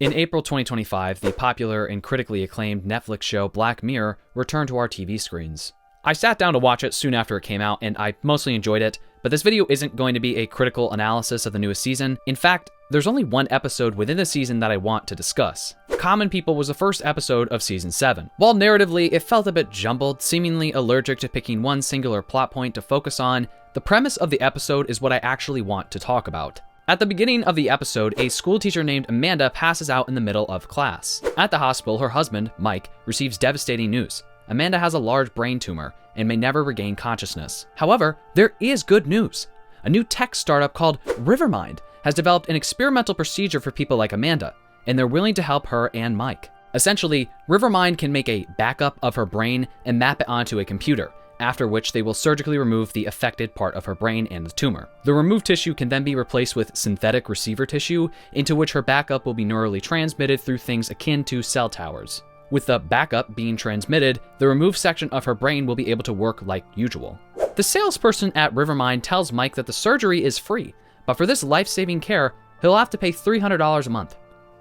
In April 2025, the popular and critically acclaimed Netflix show Black Mirror returned to our TV screens. I sat down to watch it soon after it came out, and I mostly enjoyed it, but this video isn't going to be a critical analysis of the newest season. In fact, there's only one episode within the season that I want to discuss. Common People was the first episode of Season 7. While narratively it felt a bit jumbled, seemingly allergic to picking one singular plot point to focus on, the premise of the episode is what I actually want to talk about. At the beginning of the episode, a school teacher named Amanda passes out in the middle of class. At the hospital, her husband, Mike, receives devastating news. Amanda has a large brain tumor and may never regain consciousness. However, there is good news. A new tech startup called Rivermind has developed an experimental procedure for people like Amanda, and they're willing to help her and Mike. Essentially, Rivermind can make a backup of her brain and map it onto a computer, after which they will surgically remove the affected part of her brain and the tumor. The removed tissue can then be replaced with synthetic receiver tissue, into which her backup will be neurally transmitted through things akin to cell towers. With the backup being transmitted, the removed section of her brain will be able to work like usual. The salesperson at Rivermind tells Mike that the surgery is free, but for this life-saving care, he'll have to pay $300 a month.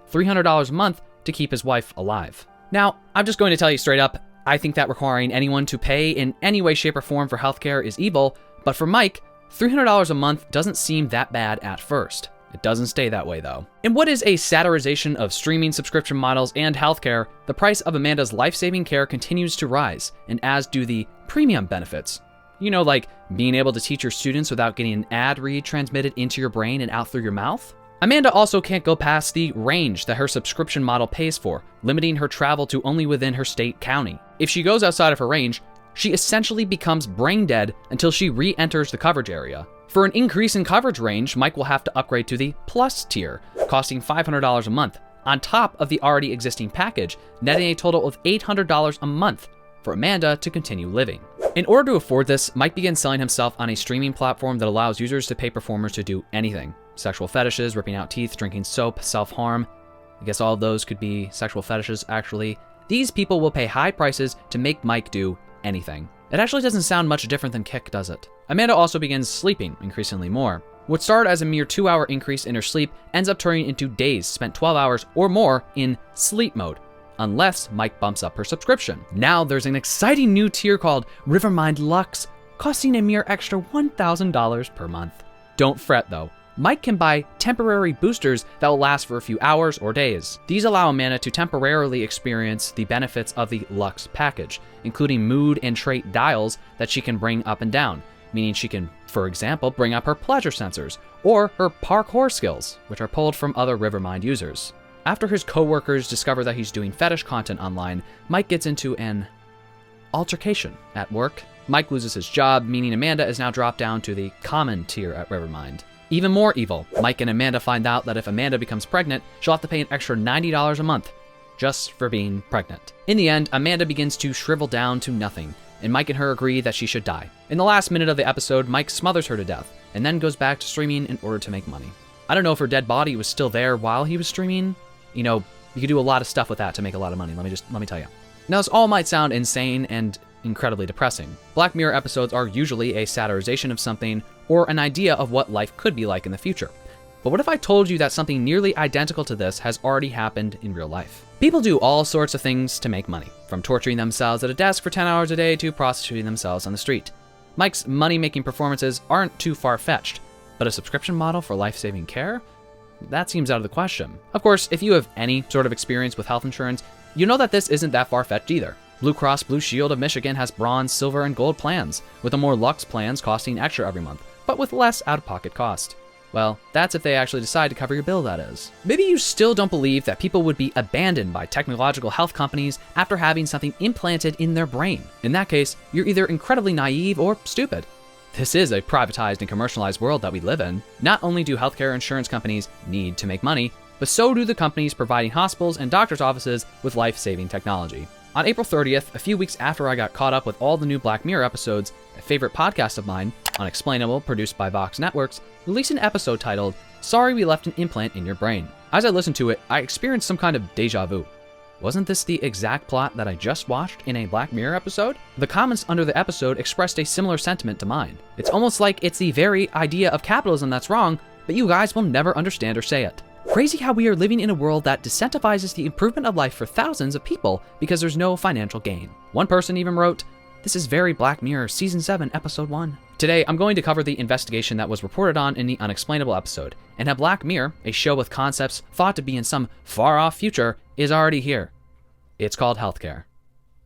$300 a month to keep his wife alive. Now, I'm just going to tell you straight up, I think that requiring anyone to pay in any way, shape, or form for healthcare is evil, but for Mike, $300 a month doesn't seem that bad at first. It doesn't stay that way though. In what is a satirization of streaming subscription models and healthcare, the price of Amanda's life-saving care continues to rise, and as do the premium benefits. You know, like being able to teach your students without getting an ad read transmitted into your brain and out through your mouth. Amanda also can't go past the range that her subscription model pays for, limiting her travel to only within her state county. If she goes outside of her range, she essentially becomes brain dead until she re-enters the coverage area. For an increase in coverage range, Mike will have to upgrade to the Plus tier, costing $500 a month, on top of the already existing package, netting a total of $800 a month for Amanda to continue living. In order to afford this, Mike begins selling himself on a streaming platform that allows users to pay performers to do anything. Sexual fetishes, ripping out teeth, drinking soap, self-harm. I guess all of those could be sexual fetishes, actually. These people will pay high prices to make Mike do anything. It actually doesn't sound much different than Kick, does it? Amanda also begins sleeping increasingly more. What started as a mere 2-hour increase in her sleep ends up turning into days spent 12 hours or more in sleep mode, unless Mike bumps up her subscription. Now there's an exciting new tier called Rivermind Lux, costing a mere extra $1,000 per month. Don't fret though. Mike can buy temporary boosters that will last for a few hours or days. These allow Amanda to temporarily experience the benefits of the Lux package, including mood and trait dials that she can bring up and down, meaning she can, for example, bring up her pleasure sensors, or her parkour skills, which are pulled from other Rivermind users. After his coworkers discover that he's doing fetish content online, Mike gets into an altercation at work. Mike loses his job, meaning Amanda is now dropped down to the common tier at Rivermind. Even more evil, Mike and Amanda find out that if Amanda becomes pregnant, she'll have to pay an extra $90 a month just for being pregnant. In the end, Amanda begins to shrivel down to nothing, and Mike and her agree that she should die. In the last minute of the episode, Mike smothers her to death, and then goes back to streaming in order to make money. I don't know if her dead body was still there while he was streaming. You know, you could do a lot of stuff with that to make a lot of money, let me tell you. Now, this all might sound insane and incredibly depressing. Black Mirror episodes are usually a satirization of something or an idea of what life could be like in the future. But what if I told you that something nearly identical to this has already happened in real life? People do all sorts of things to make money, from torturing themselves at a desk for 10 hours a day to prostituting themselves on the street. Mike's money-making performances aren't too far-fetched, but a subscription model for life-saving care? That seems out of the question. Of course, if you have any sort of experience with health insurance, you know that this isn't that far-fetched either. Blue Cross Blue Shield of Michigan has bronze, silver, and gold plans, with the more luxe plans costing extra every month, but with less out-of-pocket cost. Well, that's if they actually decide to cover your bill, that is. Maybe you still don't believe that people would be abandoned by technological health companies after having something implanted in their brain. In that case, you're either incredibly naive or stupid. This is a privatized and commercialized world that we live in. Not only do healthcare insurance companies need to make money, but so do the companies providing hospitals and doctors' offices with life-saving technology. On April 30th, a few weeks after I got caught up with all the new Black Mirror episodes, a favorite podcast of mine, Unexplainable, produced by Vox Networks, released an episode titled, "Sorry We Left an Implant in Your Brain." As I listened to it, I experienced some kind of deja vu. Wasn't this the exact plot that I just watched in a Black Mirror episode? The comments under the episode expressed a similar sentiment to mine. It's almost like it's the very idea of capitalism that's wrong, but you guys will never understand or say it. Crazy how we are living in a world that decentivizes the improvement of life for thousands of people because there's no financial gain. One person even wrote, "This is very Black Mirror Season 7, Episode 1. Today, I'm going to cover the investigation that was reported on in the Unexplainable episode, and how Black Mirror, a show with concepts thought to be in some far-off future, is already here. It's called healthcare."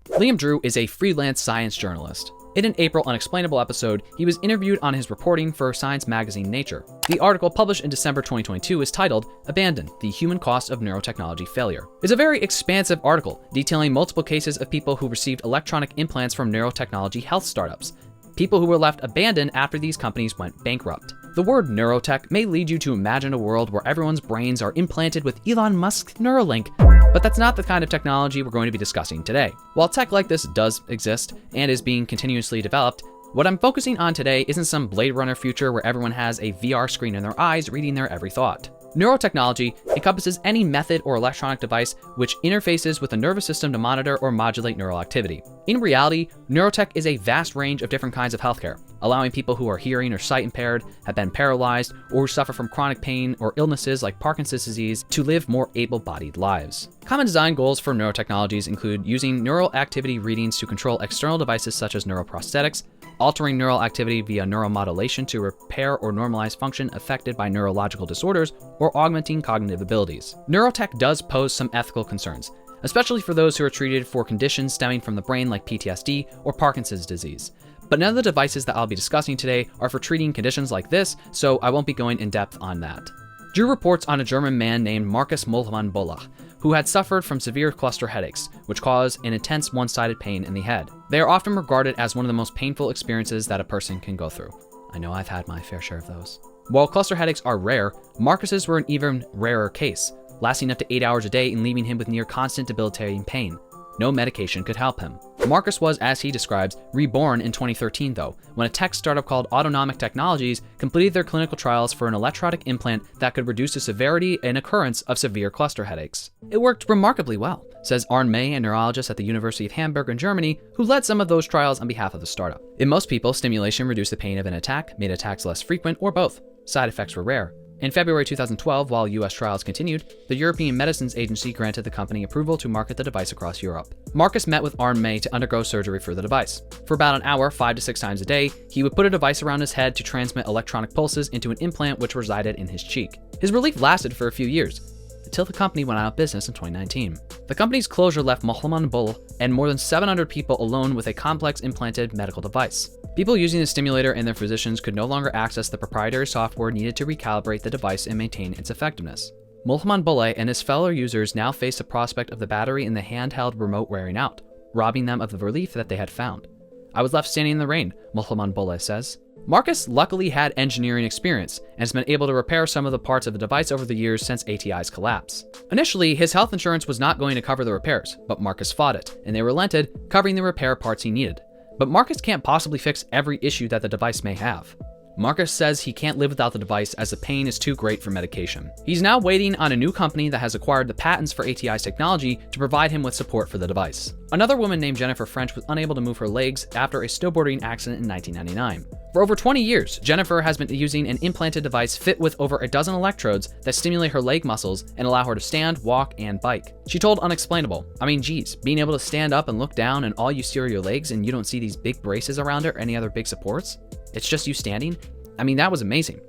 Liam Drew is a freelance science journalist. In an April Unexplainable episode, he was interviewed on his reporting for science magazine Nature. The article, published in December 2022, is titled, "Abandon: The Human Cost of Neurotechnology Failure." It's a very expansive article, detailing multiple cases of people who received electronic implants from neurotechnology health startups. People who were left abandoned after these companies went bankrupt. The word neurotech may lead you to imagine a world where everyone's brains are implanted with Elon Musk's Neuralink, but that's not the kind of technology we're going to be discussing today. While tech like this does exist and is being continuously developed, what I'm focusing on today isn't some Blade Runner future where everyone has a VR screen in their eyes reading their every thought. Neurotechnology encompasses any method or electronic device which interfaces with the nervous system to monitor or modulate neural activity. In reality, neurotech is a vast range of different kinds of healthcare, allowing people who are hearing or sight impaired, have been paralyzed, or who suffer from chronic pain or illnesses like Parkinson's disease to live more able-bodied lives. Common design goals for neurotechnologies include using neural activity readings to control external devices such as neuroprosthetics, altering neural activity via neuromodulation to repair or normalize function affected by neurological disorders, or augmenting cognitive abilities. Neurotech does pose some ethical concerns, especially for those who are treated for conditions stemming from the brain like PTSD or Parkinson's disease. But none of the devices that I'll be discussing today are for treating conditions like this, so I won't be going in depth on that. Drew reports on a German man named Markus Mulhmann-Bollach, who had suffered from severe cluster headaches, which cause an intense one-sided pain in the head. They are often regarded as one of the most painful experiences that a person can go through. I know I've had my fair share of those. While cluster headaches are rare, Marcus's were an even rarer case, lasting up to 8 hours a day and leaving him with near constant debilitating pain. No medication could help him. Marcus was, as he describes, reborn in 2013 though, when a tech startup called Autonomic Technologies completed their clinical trials for an electronic implant that could reduce the severity and occurrence of severe cluster headaches. It worked remarkably well, says Arne May, a neurologist at the University of Hamburg in Germany, who led some of those trials on behalf of the startup. In most people, stimulation reduced the pain of an attack, made attacks less frequent, or both. Side effects were rare. In February 2012, while US trials continued, the European Medicines Agency granted the company approval to market the device across Europe. Marcus met with Arne May to undergo surgery for the device. For about an hour, 5 to 6 times a day, he would put a device around his head to transmit electronic pulses into an implant which resided in his cheek. His relief lasted for a few years, until the company went out of business in 2019. The company's closure left Mulhmann-Bollach and more than 700 people alone with a complex implanted medical device. People using the stimulator and their physicians could no longer access the proprietary software needed to recalibrate the device and maintain its effectiveness. Mulhmann-Bollach and his fellow users now face the prospect of the battery in the handheld remote wearing out, robbing them of the relief that they had found. "I was left standing in the rain," Mulhmann-Bollach says. Marcus luckily had engineering experience and has been able to repair some of the parts of the device over the years since ATI's collapse. Initially, his health insurance was not going to cover the repairs, but Marcus fought it, and they relented, covering the repair parts he needed. But Marcus can't possibly fix every issue that the device may have. Marcus says he can't live without the device as the pain is too great for medication. He's now waiting on a new company that has acquired the patents for ATI's technology to provide him with support for the device. Another woman named Jennifer French was unable to move her legs after a snowboarding accident in 1999. For over 20 years, Jennifer has been using an implanted device fit with over a dozen electrodes that stimulate her leg muscles and allow her to stand, walk, and bike. She told Unexplainable, "I mean, geez, being able to stand up and look down and all you see are your legs and you don't see these big braces around it or any other big supports. It's just you standing. I mean, that was amazing."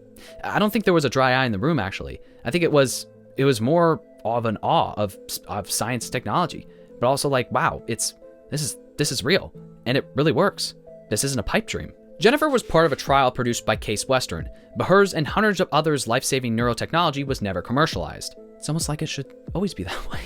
I don't think there was a dry eye in the room, actually. I think it was more of an awe of science technology, but also like, wow, this is real, and it really works. This isn't a pipe dream. Jennifer was part of a trial produced by Case Western, but hers and hundreds of others' life-saving neurotechnology was never commercialized. It's almost like it should always be that way.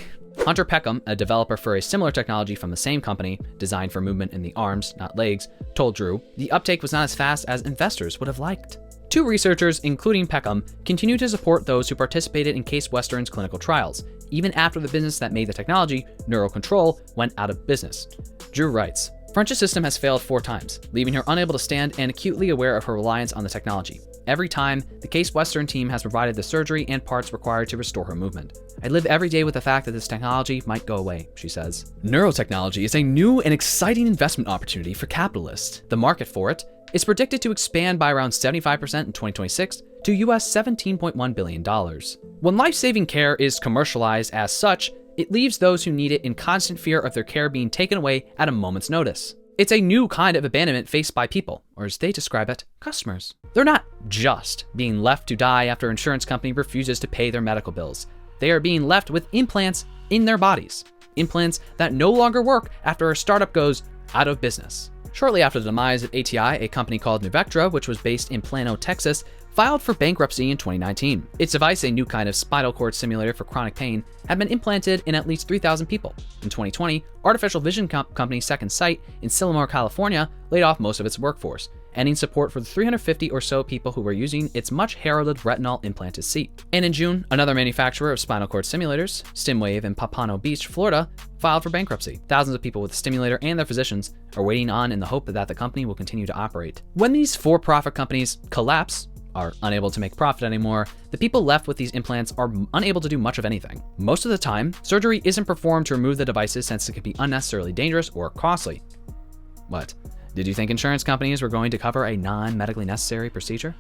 Hunter Peckham, a developer for a similar technology from the same company, designed for movement in the arms, not legs, told Drew, the uptake was not as fast as investors would have liked. Two researchers, including Peckham, continue to support those who participated in Case Western's clinical trials, even after the business that made the technology, Neurocontrol, went out of business. Drew writes, "French's system has failed 4 times, leaving her unable to stand and acutely aware of her reliance on the technology. Every time, the Case Western team has provided the surgery and parts required to restore her movement. I live every day with the fact that this technology might go away," she says. Neurotechnology is a new and exciting investment opportunity for capitalists. The market for it is predicted to expand by around 75% in 2026 to US $17.1 billion. When life-saving care is commercialized as such, it leaves those who need it in constant fear of their care being taken away at a moment's notice. It's a new kind of abandonment faced by people, or as they describe it, customers. They're not just being left to die after an insurance company refuses to pay their medical bills. They are being left with implants in their bodies. Implants that no longer work after a startup goes out of business. Shortly after the demise of ATI, a company called Nuvectra, which was based in Plano, Texas, filed for bankruptcy in 2019. Its device, a new kind of spinal cord simulator for chronic pain, had been implanted in at least 3,000 people. In 2020, artificial vision company Second Sight in Silmar, California, laid off most of its workforce, ending support for the 350 or so people who were using its much heralded retinal implanted seat. And in June, another manufacturer of spinal cord simulators, StimWave in Pompano Beach, Florida, filed for bankruptcy. Thousands of people with the stimulator and their physicians are waiting on in the hope that the company will continue to operate. When these for-profit companies collapse, are unable to make profit anymore, the people left with these implants are unable to do much of anything. Most of the time, surgery isn't performed to remove the devices since it can be unnecessarily dangerous or costly. What? Did you think insurance companies were going to cover a non-medically necessary procedure?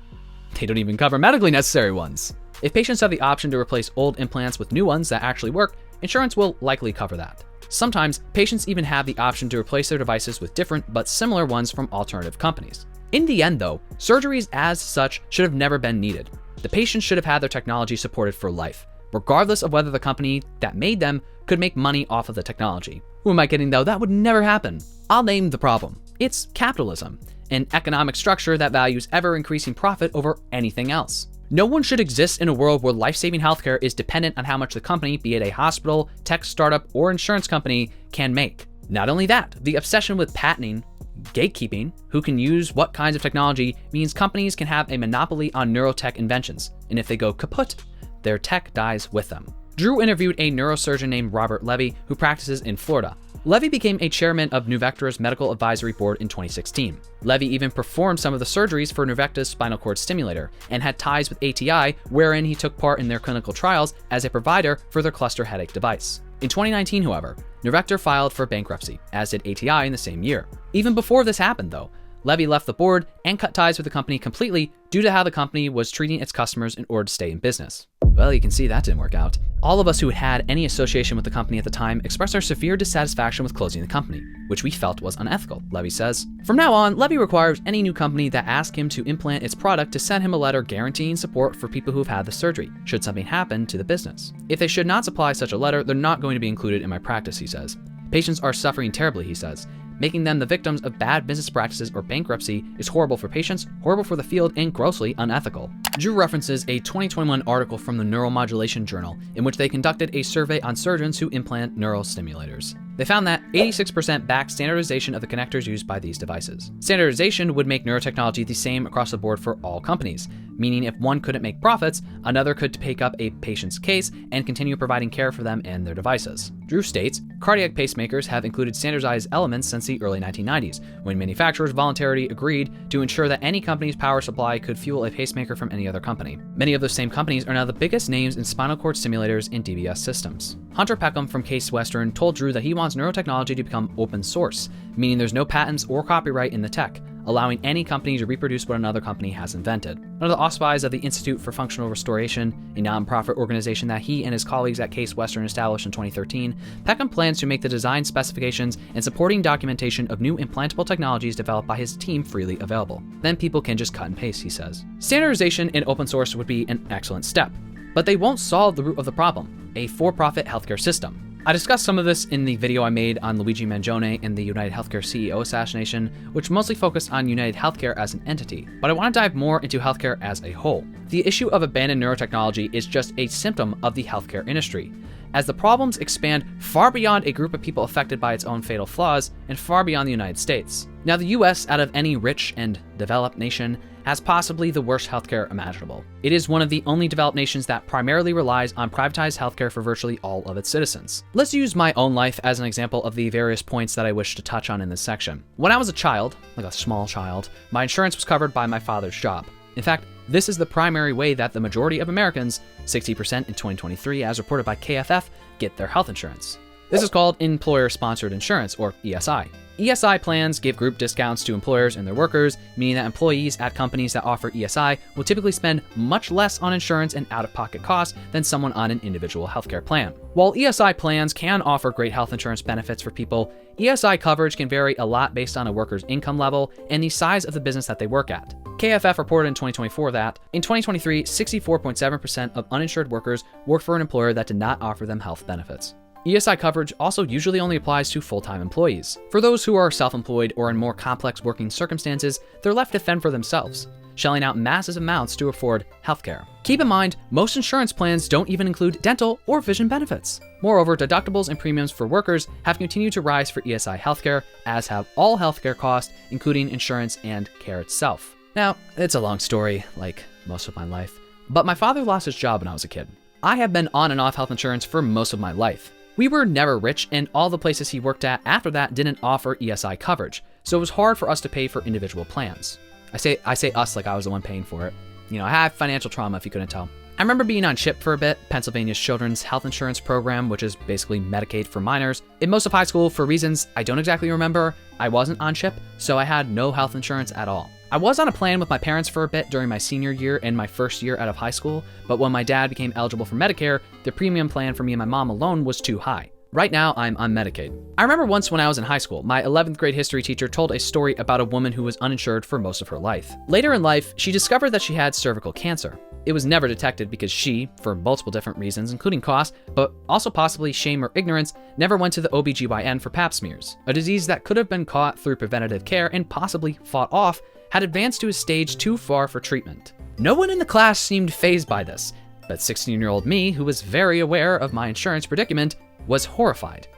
They don't even cover medically necessary ones. If patients have the option to replace old implants with new ones that actually work, insurance will likely cover that. Sometimes, patients even have the option to replace their devices with different but similar ones from alternative companies. In the end though, surgeries as such should have never been needed. The patients should have had their technology supported for life, regardless of whether the company that made them could make money off of the technology. Who am I kidding though? That would never happen. I'll name the problem. It's capitalism, an economic structure that values ever-increasing profit over anything else. No one should exist in a world where life-saving healthcare is dependent on how much the company, be it a hospital, tech startup, or insurance company, can make. Not only that, the obsession with patenting, gatekeeping, who can use what kinds of technology, means companies can have a monopoly on neurotech inventions, and if they go kaput, their tech dies with them. Drew interviewed a neurosurgeon named Robert Levy who practices in Florida. Levy became a chairman of Nuvectra's medical advisory board in 2016. Levy even performed some of the surgeries for Nuvectra's spinal cord stimulator and had ties with ATI, wherein he took part in their clinical trials as a provider for their cluster headache device. In 2019, however, Nuvectra filed for bankruptcy, as did ATI in the same year. Even before this happened though, Levy left the board and cut ties with the company completely due to how the company was treating its customers in order to stay in business. Well, you can see that didn't work out. All of us who had any association with the company at the time expressed our severe dissatisfaction with closing the company, which we felt was unethical, Levy says. From now on, Levy requires any new company that asks him to implant its product to send him a letter guaranteeing support for people who've had the surgery, should something happen to the business. If they should not supply such a letter, they're not going to be included in my practice, he says. Patients are suffering terribly, he says. Making them the victims of bad business practices or bankruptcy is horrible for patients, horrible for the field, and grossly unethical. Drew references a 2021 article from the Neuromodulation Journal in which they conducted a survey on surgeons who implant neural stimulators. They found that 86% backed standardization of the connectors used by these devices. Standardization would make neurotechnology the same across the board for all companies, meaning if one couldn't make profits, another could take up a patient's case and continue providing care for them and their devices. Drew states, cardiac pacemakers have included standardized elements since the early 1990s, when manufacturers voluntarily agreed to ensure that any company's power supply could fuel a pacemaker from any other company. Many of those same companies are now the biggest names in spinal cord stimulators and DBS systems. Hunter Peckham from Case Western told Drew that he wants neurotechnology to become open source, meaning there's no patents or copyright in the tech, allowing any company to reproduce what another company has invented. One of the auspices of the Institute for Functional Restoration, a nonprofit organization that he and his colleagues at Case Western established in 2013, Peckham plans to make the design specifications and supporting documentation of new implantable technologies developed by his team freely available. Then people can just cut and paste, he says. Standardization in open source would be an excellent step, but they won't solve the root of the problem, a for-profit healthcare system. I discussed some of this in the video I made on Luigi Mangione and the United Healthcare CEO assassination, which mostly focused on United Healthcare as an entity, but I want to dive more into healthcare as a whole. The issue of abandoned neurotechnology is just a symptom of the healthcare industry, as the problems expand far beyond a group of people affected by its own fatal flaws and far beyond the United States. Now, the US, out of any rich and developed nation, has possibly the worst healthcare imaginable. It is one of the only developed nations that primarily relies on privatized healthcare for virtually all of its citizens. Let's use my own life as an example of the various points that I wish to touch on in this section. When I was a child, like a small child, my insurance was covered by my father's job. In fact, this is the primary way that the majority of Americans, 60% in 2023 as reported by KFF, get their health insurance. This is called employer-sponsored insurance, or ESI. ESI plans give group discounts to employers and their workers, meaning that employees at companies that offer ESI will typically spend much less on insurance and out-of-pocket costs than someone on an individual healthcare plan. While ESI plans can offer great health insurance benefits for people, ESI coverage can vary a lot based on a worker's income level and the size of the business that they work at. KFF reported in 2024 that, in 2023, 64.7% of uninsured workers worked for an employer that did not offer them health benefits. ESI coverage also usually only applies to full-time employees. For those who are self-employed or in more complex working circumstances, they're left to fend for themselves, shelling out massive amounts to afford healthcare. Keep in mind, most insurance plans don't even include dental or vision benefits. Moreover, deductibles and premiums for workers have continued to rise for ESI healthcare, as have all healthcare costs, including insurance and care itself. Now, it's a long story, like most of my life, but my father lost his job when I was a kid. I have been on and off health insurance for most of my life. We were never rich, and all the places he worked at after that didn't offer ESI coverage, so it was hard for us to pay for individual plans. I say us like I was the one paying for it. You know, I have financial trauma if you couldn't tell. I remember being on CHIP for a bit, Pennsylvania's Children's Health Insurance Program, which is basically Medicaid for minors. In most of high school, for reasons I don't exactly remember, I wasn't on CHIP, so I had no health insurance at all. I was on a plan with my parents for a bit during my senior year and my first year out of high school, but when my dad became eligible for Medicare, the premium plan for me and my mom alone was too high. Right now, I'm on Medicaid. I remember once when I was in high school, my 11th grade history teacher told a story about a woman who was uninsured for most of her life. Later in life, she discovered that she had cervical cancer. It was never detected because she, for multiple different reasons, including cost, but also possibly shame or ignorance, never went to the OBGYN for pap smears. A disease that could have been caught through preventative care and possibly fought off had advanced to a stage too far for treatment. No one in the class seemed fazed by this, but 16-year-old me, who was very aware of my insurance predicament, was horrified.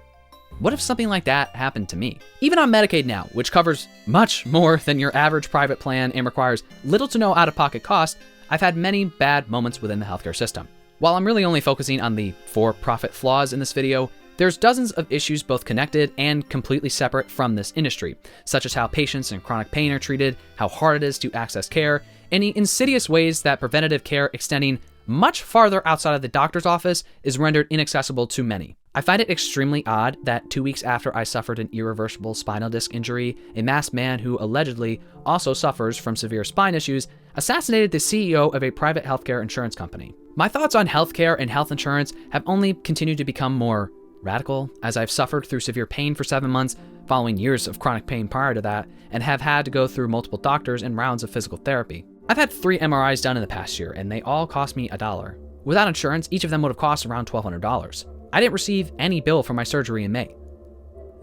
What if something like that happened to me? Even on Medicaid now, which covers much more than your average private plan and requires little to no out-of-pocket cost, I've had many bad moments within the healthcare system. While I'm really only focusing on the for-profit flaws in this video, there's dozens of issues both connected and completely separate from this industry, such as how patients in chronic pain are treated, how hard it is to access care, and the insidious ways that preventative care extending much farther outside of the doctor's office is rendered inaccessible to many. I find it extremely odd that 2 weeks after I suffered an irreversible spinal disc injury, a masked man who allegedly also suffers from severe spine issues assassinated the CEO of a private healthcare insurance company. My thoughts on healthcare and health insurance have only continued to become more radical as I've suffered through severe pain for 7 months, following years of chronic pain prior to that, and have had to go through multiple doctors and rounds of physical therapy. I've had 3 MRIs done in the past year, and they all cost me $1. Without insurance, each of them would have cost around $1,200. I didn't receive any bill for my surgery in May.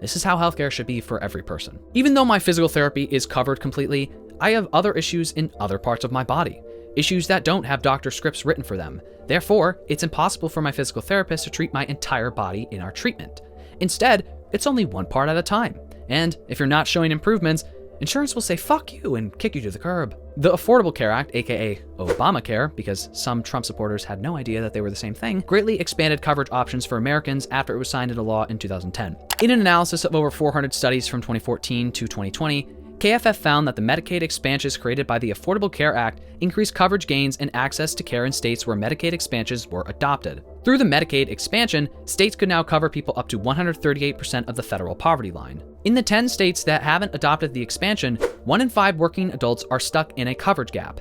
This is how healthcare should be for every person. Even though my physical therapy is covered completely, I have other issues in other parts of my body. Issues that don't have doctor scripts written for them. Therefore, it's impossible for my physical therapist to treat my entire body in our treatment. Instead, it's only one part at a time. And if you're not showing improvements, insurance will say fuck you and kick you to the curb. The Affordable Care Act, aka Obamacare, because some Trump supporters had no idea that they were the same thing, greatly expanded coverage options for Americans after it was signed into law in 2010. In an analysis of over 400 studies from 2014 to 2020, KFF found that the Medicaid expansions created by the Affordable Care Act increased coverage gains and access to care in states where Medicaid expansions were adopted. Through the Medicaid expansion, states could now cover people up to 138% of the federal poverty line. In the 10 states that haven't adopted the expansion, 1 in 5 working adults are stuck in a coverage gap.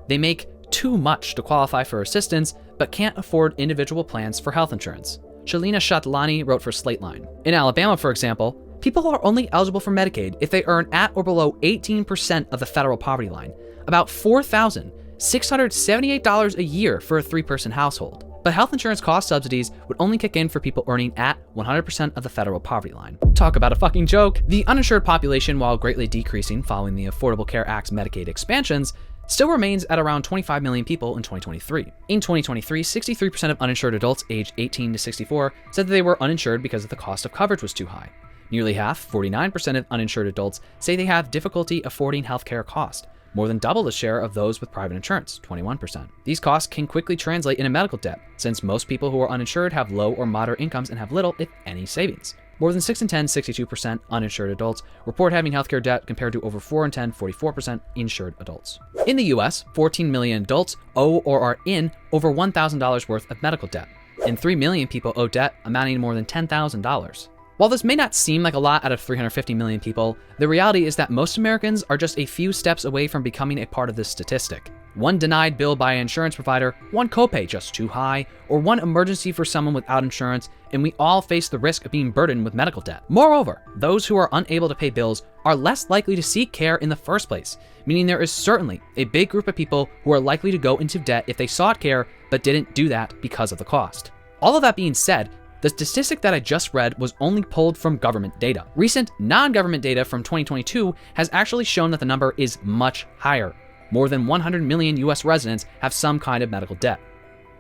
They make too much to qualify for assistance, but can't afford individual plans for health insurance. Shalina Shatlani wrote for Slateline. In Alabama, for example, people are only eligible for Medicaid if they earn at or below 18% of the federal poverty line, about $4,678 a year for a 3-person household. But health insurance cost subsidies would only kick in for people earning at 100% of the federal poverty line. Talk about a fucking joke. The uninsured population, while greatly decreasing following the Affordable Care Act's Medicaid expansions, still remains at around 25 million people in 2023. In 2023, 63% of uninsured adults aged 18 to 64 said that they were uninsured because the cost of coverage was too high. Nearly half, 49% of uninsured adults, say they have difficulty affording healthcare costs, more than double the share of those with private insurance, 21%. These costs can quickly translate into medical debt, since most people who are uninsured have low or moderate incomes and have little, if any, savings. More than 6 in 10, 62% uninsured adults report having healthcare debt compared to over 4 in 10, 44% insured adults. In the US, 14 million adults owe or are in over $1,000 worth of medical debt, and 3 million people owe debt amounting to more than $10,000. While this may not seem like a lot out of 350 million people, the reality is that most Americans are just a few steps away from becoming a part of this statistic. One denied bill by an insurance provider, one copay just too high, or one emergency for someone without insurance, and we all face the risk of being burdened with medical debt. Moreover, those who are unable to pay bills are less likely to seek care in the first place, meaning there is certainly a big group of people who are likely to go into debt if they sought care but didn't do that because of the cost. All of that being said, the statistic that I just read was only pulled from government data. Recent non-government data from 2022 has actually shown that the number is much higher. More than 100 million US residents have some kind of medical debt.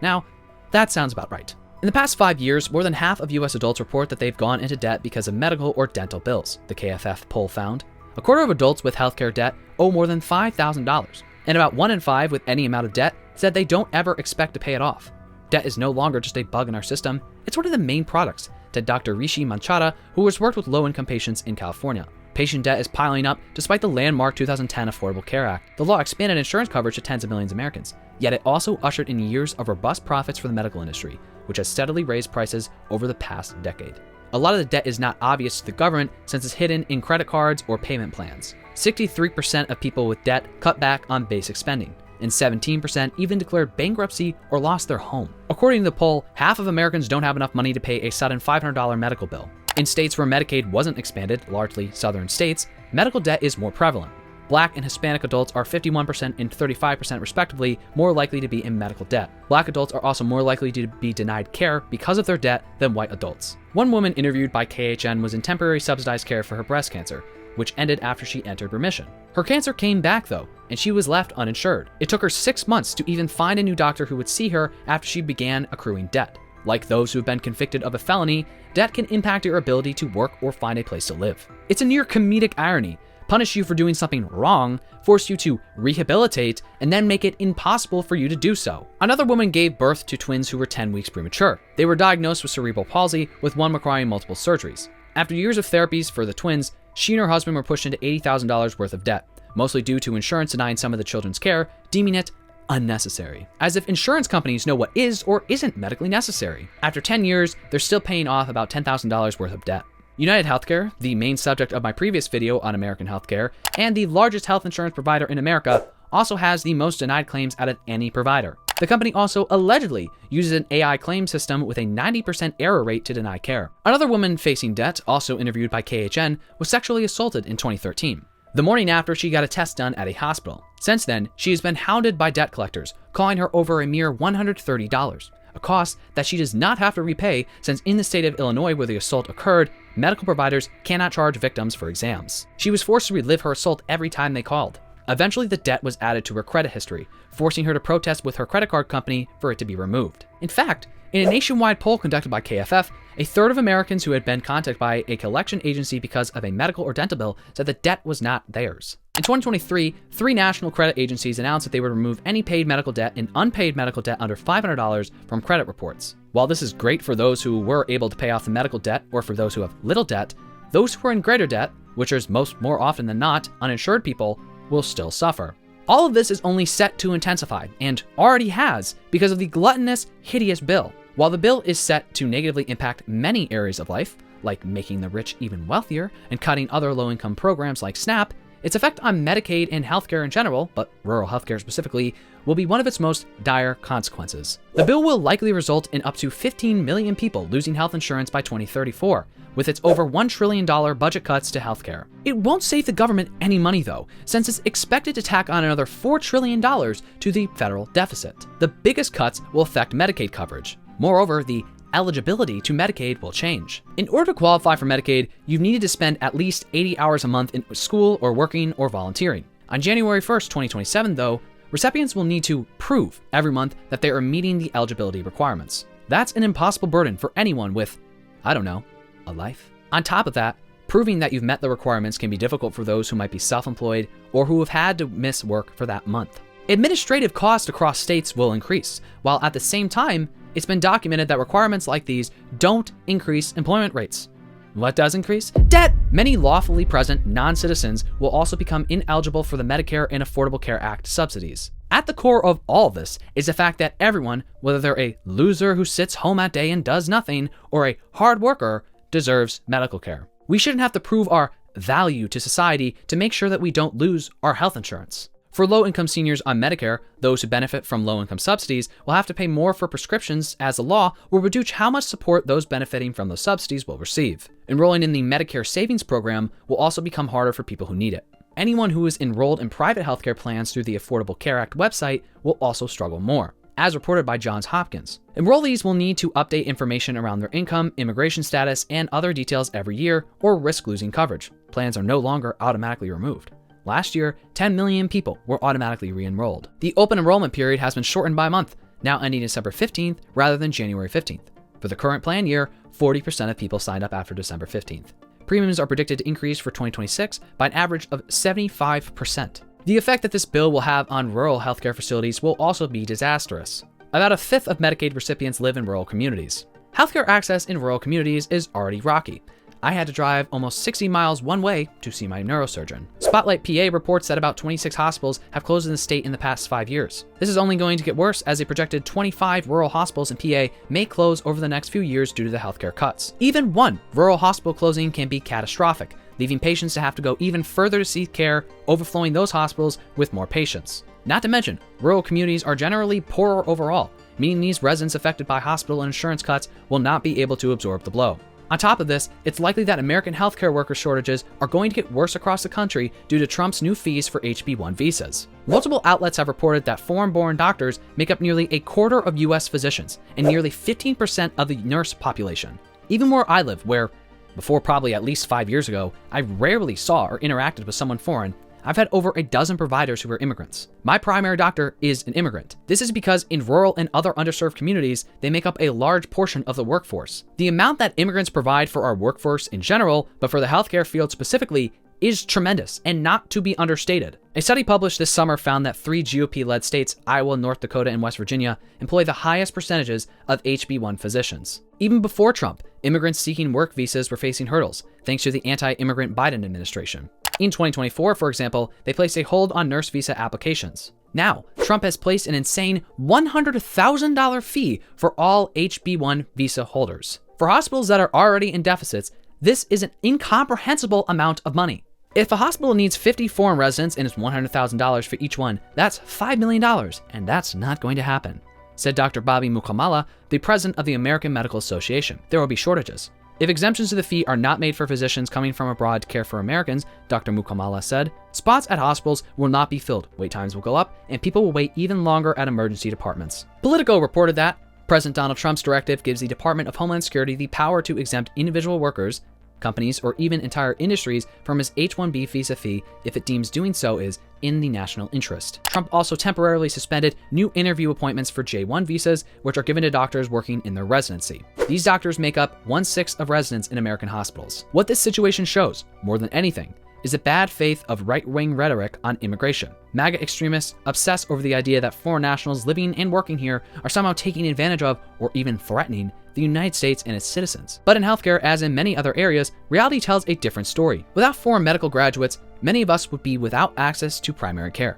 Now, that sounds about right. In the past 5 years, more than half of US adults report that they've gone into debt because of medical or dental bills, the KFF poll found. A quarter of adults with healthcare debt owe more than $5,000, and about 1 in 5 with any amount of debt said they don't ever expect to pay it off. Debt is no longer just a bug in our system, it's one of the main products, said Dr. Rishi Manchada, who has worked with low-income patients in California. Patient debt is piling up despite the landmark 2010 Affordable Care Act. The law expanded insurance coverage to tens of millions of Americans, yet it also ushered in years of robust profits for the medical industry, which has steadily raised prices over the past decade. A lot of the debt is not obvious to the government since it's hidden in credit cards or payment plans. 63% of people with debt cut back on basic spending, and 17% even declared bankruptcy or lost their home. According to the poll, half of Americans don't have enough money to pay a sudden $500 medical bill. In states where Medicaid wasn't expanded, largely southern states, medical debt is more prevalent. Black and Hispanic adults are 51% and 35% respectively more likely to be in medical debt. Black adults are also more likely to be denied care because of their debt than white adults. One woman interviewed by KHN was in temporary subsidized care for her breast cancer, which ended after she entered remission. Her cancer came back though, and she was left uninsured. It took her 6 months to even find a new doctor who would see her after she began accruing debt. Like those who have been convicted of a felony, debt can impact your ability to work or find a place to live. It's a near comedic irony. Punish you for doing something wrong, force you to rehabilitate, and then make it impossible for you to do so. Another woman gave birth to twins who were 10 weeks premature. They were diagnosed with cerebral palsy, with one requiring multiple surgeries. After years of therapies for the twins, she and her husband were pushed into $80,000 worth of debt, mostly due to insurance denying some of the children's care, deeming it unnecessary. As if insurance companies know what is or isn't medically necessary. After 10 years, they're still paying off about $10,000 worth of debt. United Healthcare, the main subject of my previous video on American healthcare, and the largest health insurance provider in America, also has the most denied claims out of any provider. The company also allegedly uses an AI claim system with a 90% error rate to deny care. Another woman facing debt, also interviewed by KHN, was sexually assaulted in 2013. The morning after, she got a test done at a hospital. Since then, she has been hounded by debt collectors, calling her over a mere $130, a cost that she does not have to repay since in the state of Illinois where the assault occurred, medical providers cannot charge victims for exams. She was forced to relive her assault every time they called. Eventually, the debt was added to her credit history, forcing her to protest with her credit card company for it to be removed. In fact, in a nationwide poll conducted by KFF, a third of Americans who had been contacted by a collection agency because of a medical or dental bill said the debt was not theirs. In 2023, 3 national credit agencies announced that they would remove any paid medical debt and unpaid medical debt under $500 from credit reports. While this is great for those who were able to pay off the medical debt or for those who have little debt, those who are in greater debt, which is more often than not uninsured people, will still suffer. All of this is only set to intensify, and already has, because of the gluttonous, hideous bill. While the bill is set to negatively impact many areas of life, like making the rich even wealthier and cutting other low-income programs like SNAP, its effect on Medicaid and healthcare in general, but rural healthcare specifically, will be one of its most dire consequences. The bill will likely result in up to 15 million people losing health insurance by 2034, with its over $1 trillion budget cuts to healthcare. It won't save the government any money though, since it's expected to tack on another $4 trillion to the federal deficit. The biggest cuts will affect Medicaid coverage. Moreover, the eligibility to Medicaid will change. In order to qualify for Medicaid, you've needed to spend at least 80 hours a month in school or working or volunteering. On January 1st, 2027 though, recipients will need to prove every month that they are meeting the eligibility requirements. That's an impossible burden for anyone with, I don't know, a life. On top of that, proving that you've met the requirements can be difficult for those who might be self-employed or who have had to miss work for that month. Administrative costs across states will increase, while at the same time, it's been documented that requirements like these don't increase employment rates. What does increase? Debt! Many lawfully present non-citizens will also become ineligible for the Medicare and Affordable Care Act subsidies. At the core of all this is the fact that everyone, whether they're a loser who sits home at day and does nothing, or a hard worker, deserves medical care. We shouldn't have to prove our value to society to make sure that we don't lose our health insurance. For low-income seniors on Medicare, those who benefit from low-income subsidies will have to pay more for prescriptions, as the law will reduce how much support those benefiting from those subsidies will receive. Enrolling in the Medicare Savings Program will also become harder for people who need it. Anyone who is enrolled in private healthcare plans through the Affordable Care Act website will also struggle more, as reported by Johns Hopkins. Enrollees will need to update information around their income, immigration status, and other details every year or risk losing coverage. Plans are no longer automatically removed. Last year, 10 million people were automatically re-enrolled. The open enrollment period has been shortened by a month, now ending December 15th rather than January 15th. For the current plan year, 40% of people signed up after December 15th. Premiums are predicted to increase for 2026 by an average of 75%. The effect that this bill will have on rural healthcare facilities will also be disastrous. About a fifth of Medicaid recipients live in rural communities. Healthcare access in rural communities is already rocky. I had to drive almost 60 miles one way to see my neurosurgeon. Spotlight PA reports that about 26 hospitals have closed in the state in the past 5 years. This is only going to get worse, as a projected 25 rural hospitals in PA may close over the next few years due to the healthcare cuts. Even one rural hospital closing can be catastrophic, leaving patients to have to go even further to seek care, overflowing those hospitals with more patients. Not to mention, rural communities are generally poorer overall, meaning these residents affected by hospital and insurance cuts will not be able to absorb the blow. On top of this, it's likely that American healthcare worker shortages are going to get worse across the country due to Trump's new fees for HB1 visas. Multiple outlets have reported that foreign-born doctors make up nearly a quarter of US physicians and nearly 15% of the nurse population. Even where I live, where, before probably at least 5 years ago, I rarely saw or interacted with someone foreign, I've had over a dozen providers who are immigrants. My primary doctor is an immigrant. This is because in rural and other underserved communities, they make up a large portion of the workforce. The amount that immigrants provide for our workforce in general, but for the healthcare field specifically, is tremendous and not to be understated. A study published this summer found that 3 GOP-led states, Iowa, North Dakota, and West Virginia, employ the highest percentages of HB1 physicians. Even before Trump, immigrants seeking work visas were facing hurdles, thanks to the anti-immigrant Biden administration. In 2024, for example, they placed a hold on nurse visa applications. Now, Trump has placed an insane $100,000 fee for all HB1 visa holders. For hospitals that are already in deficits, this is an incomprehensible amount of money. If a hospital needs 50 foreign residents and it's $100,000 for each one, that's $5 million, and that's not going to happen, said Dr. Bobby Mukamala, the president of the American Medical Association. There will be shortages. If exemptions to the fee are not made for physicians coming from abroad to care for Americans, Dr. Mukamala said, spots at hospitals will not be filled, wait times will go up, and people will wait even longer at emergency departments. Politico reported that President Donald Trump's directive gives the Department of Homeland Security the power to exempt individual workers, companies, or even entire industries from his H-1B visa fee if it deems doing so is in the national interest. Trump also temporarily suspended new interview appointments for J-1 visas, which are given to doctors working in their residency. These doctors make up 1/6 of residents in American hospitals. What this situation shows, more than anything, is the bad faith of right-wing rhetoric on immigration. MAGA extremists obsess over the idea that foreign nationals living and working here are somehow taking advantage of, or even threatening, the United States and its citizens. But in healthcare, as in many other areas, reality tells a different story. Without foreign medical graduates, many of us would be without access to primary care.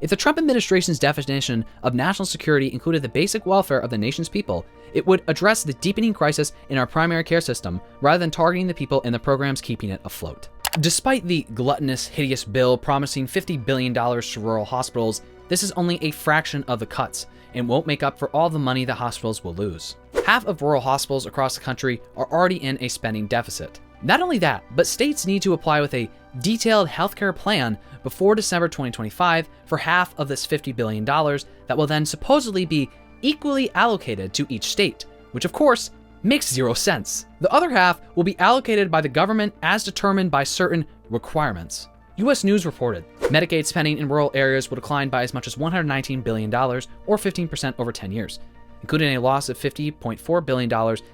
If the Trump administration's definition of national security included the basic welfare of the nation's people, it would address the deepening crisis in our primary care system rather than targeting the people in the programs keeping it afloat. Despite the gluttonous, hideous bill promising $50 billion to rural hospitals, this is only a fraction of the cuts and won't make up for all the money the hospitals will lose. Half of rural hospitals across the country are already in a spending deficit. Not only that, but states need to apply with a detailed healthcare plan before December 2025 for half of this $50 billion that will then supposedly be equally allocated to each state, which of course makes zero sense. The other half will be allocated by the government as determined by certain requirements. U.S. News reported Medicaid spending in rural areas will decline by as much as $119 billion, or 15% over 10 years, including a loss of $50.4 billion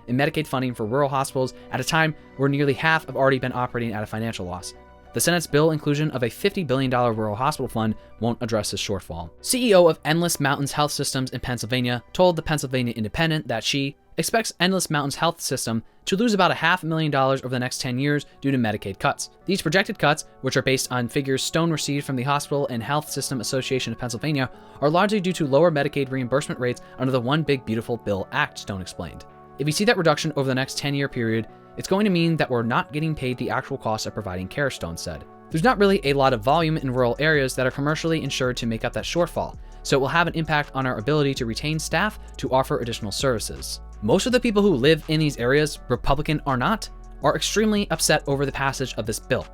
in Medicaid funding for rural hospitals at a time where nearly half have already been operating at a financial loss. The Senate's bill inclusion of a $50 billion rural hospital fund won't address this shortfall. CEO of Endless Mountains Health Systems in Pennsylvania told the Pennsylvania Independent that she expects Endless Mountains Health System to lose about $500,000 over the next 10 years due to Medicaid cuts. These projected cuts, which are based on figures Stone received from the Hospital and Health System Association of Pennsylvania, are largely due to lower Medicaid reimbursement rates under the One Big Beautiful Bill Act, Stone explained. If you see that reduction over the next 10-year period, It's going to mean that we're not getting paid the actual cost of providing care, Stone said. There's not really a lot of volume in rural areas that are commercially insured to make up that shortfall, so it will have an impact on our ability to retain staff to offer additional services. Most of the people who live in these areas, Republican or not, are extremely upset over the passage of this bill.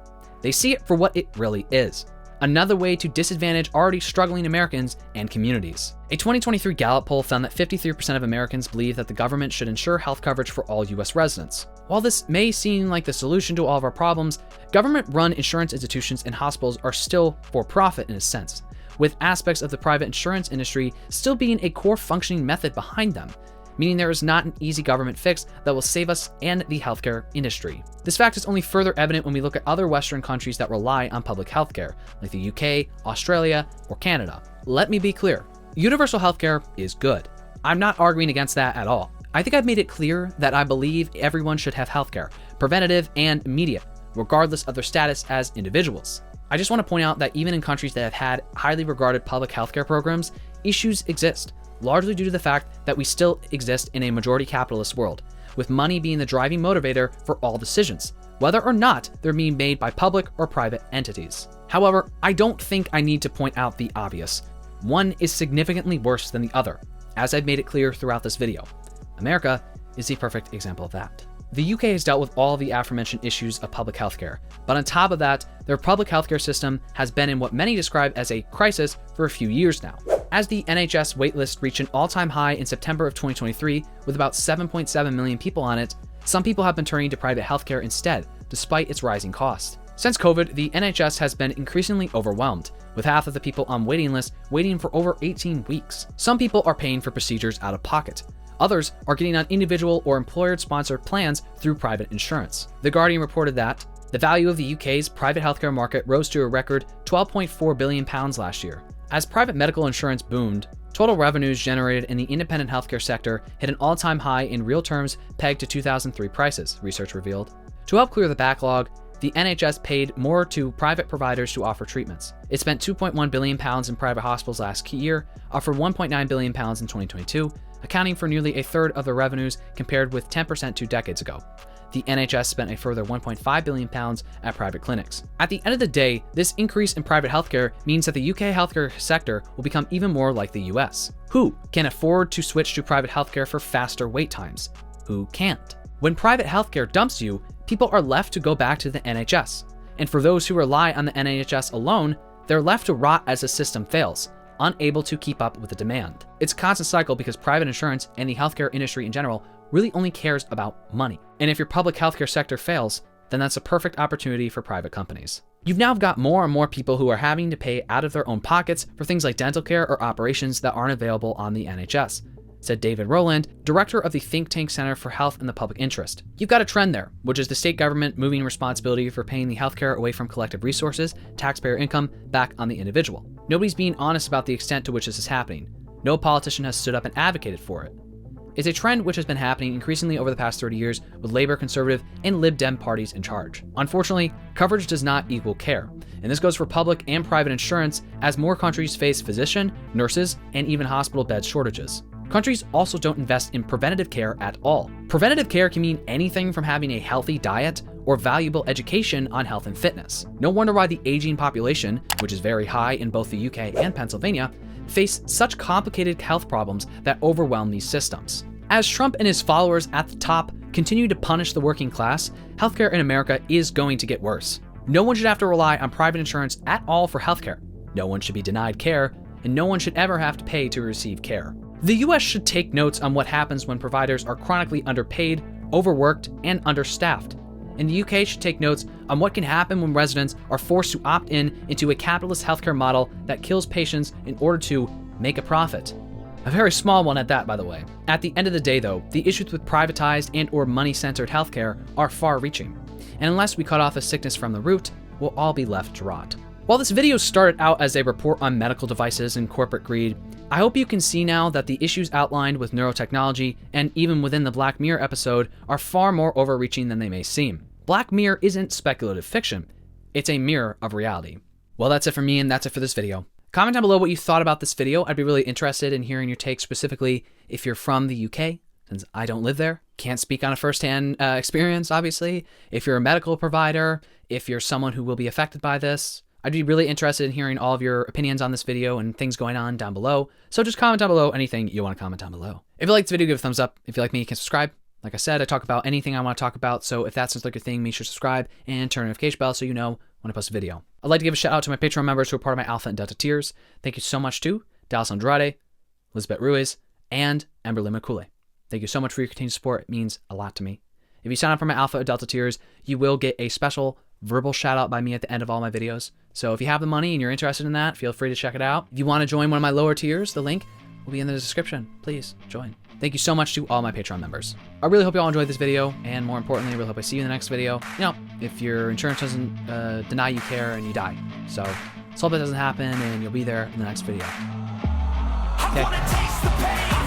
They see it for what it really is: another way to disadvantage already struggling Americans and communities. A 2023 Gallup poll found that 53% of Americans believe that the government should ensure health coverage for all US residents. While this may seem like the solution to all of our problems, government-run insurance institutions and hospitals are still for profit in a sense, with aspects of the private insurance industry still being a core functioning method behind them, meaning there is not an easy government fix that will save us and the healthcare industry. This fact is only further evident when we look at other Western countries that rely on public healthcare, like the UK, Australia, or Canada. Let me be clear, universal healthcare is good. I'm not arguing against that at all. I think I've made it clear that I believe everyone should have healthcare, preventative and immediate, regardless of their status as individuals. I just want to point out that even in countries that have had highly regarded public healthcare programs, issues exist, largely due to the fact that we still exist in a majority capitalist world, with money being the driving motivator for all decisions, whether or not they're being made by public or private entities. However, I don't think I need to point out the obvious. One is significantly worse than the other, as I've made it clear throughout this video. America is the perfect example of that. The UK has dealt with all the aforementioned issues of public healthcare, but on top of that, their public healthcare system has been in what many describe as a crisis for a few years now. As the NHS waitlist reached an all-time high in September of 2023, with about 7.7 million people on it, some people have been turning to private healthcare instead, despite its rising cost. Since COVID, the NHS has been increasingly overwhelmed, with half of the people on waiting lists waiting for over 18 weeks. Some people are paying for procedures out of pocket. Others are getting on individual or employer-sponsored plans through private insurance. The Guardian reported that the value of the UK's private healthcare market rose to a record £12.4 billion last year. As private medical insurance boomed, total revenues generated in the independent healthcare sector hit an all-time high in real terms pegged to 2003 prices, research revealed. To help clear the backlog, the NHS paid more to private providers to offer treatments. It spent £2.1 billion in private hospitals last year, offered £1.9 billion in 2022, accounting for nearly a third of the revenues compared with 10% 2 decades ago. The NHS spent a further £1.5 billion at private clinics. At the end of the day, this increase in private healthcare means that the UK healthcare sector will become even more like the US. Who can afford to switch to private healthcare for faster wait times? Who can't? When private healthcare dumps you, people are left to go back to the NHS. And for those who rely on the NHS alone, they're left to rot as the system fails, unable to keep up with the demand. It's a constant cycle because private insurance and the healthcare industry in general really only cares about money. And if your public healthcare sector fails, then that's a perfect opportunity for private companies. You've now got more and more people who are having to pay out of their own pockets for things like dental care or operations that aren't available on the NHS, said David Rowland, director of the think tank Center for Health and the Public Interest. You've got a trend there, which is the state government moving responsibility for paying the healthcare away from collective resources, taxpayer income, back on the individual. Nobody's being honest about the extent to which this is happening. No politician has stood up and advocated for it. It's a trend which has been happening increasingly over the past 30 years with Labour, Conservative, and Lib Dem parties in charge. Unfortunately, coverage does not equal care, and this goes for public and private insurance as more countries face physician, nurses, and even hospital bed shortages. Countries also don't invest in preventative care at all. Preventative care can mean anything from having a healthy diet or valuable education on health and fitness. No wonder why the aging population, which is very high in both the UK and Pennsylvania, face such complicated health problems that overwhelm these systems. As Trump and his followers at the top continue to punish the working class, healthcare in America is going to get worse. No one should have to rely on private insurance at all for healthcare. No one should be denied care, and no one should ever have to pay to receive care. The US should take notes on what happens when providers are chronically underpaid, overworked, and understaffed. And the UK should take notes on what can happen when residents are forced to opt into a capitalist healthcare model that kills patients in order to make a profit. A very small one at that, by the way. At the end of the day, though, the issues with privatized and/or money-centered healthcare are far-reaching. And unless we cut off a sickness from the root, we'll all be left to rot. While this video started out as a report on medical devices and corporate greed, I hope you can see now that the issues outlined with neurotechnology and even within the Black Mirror episode are far more overreaching than they may seem. Black Mirror isn't speculative fiction, it's a mirror of reality. Well, that's it for me, and that's it for this video. Comment down below what you thought about this video. I'd be really interested in hearing your take, specifically if you're from the UK, since I don't live there. can't speak on a firsthand experience, obviously. If you're a medical provider, if you're someone who will be affected by this, I'd be really interested in hearing all of your opinions on this video and things going on down below. So just comment down below anything you want to comment down below. If you liked this video, give it a thumbs up. If you like me, you can subscribe. Like I said, I talk about anything I want to talk about. So if that sounds like your thing, make sure to subscribe and turn on the notification bell so you know when I post a video. I'd like to give a shout out to my Patreon members who are part of my Alpha and Delta tiers. Thank you so much to Dallas Andrade, Elizabeth Ruiz, and Emberlyn McCooley. Thank you so much for your continued support. It means a lot to me. If you sign up for my Alpha or Delta tiers, you will get a special verbal shout out by me at the end of all my videos. So if you have the money and you're interested in that, feel free to check it out. If you want to join one of my lower tiers, the link will be in the description. Please join. Thank you so much to all my Patreon members. I really hope you all enjoyed this video, and more importantly, I really hope I see you in the next video. You know, if your insurance doesn't deny you care and you die. So let's hope that doesn't happen and you'll be there in the next video. Okay.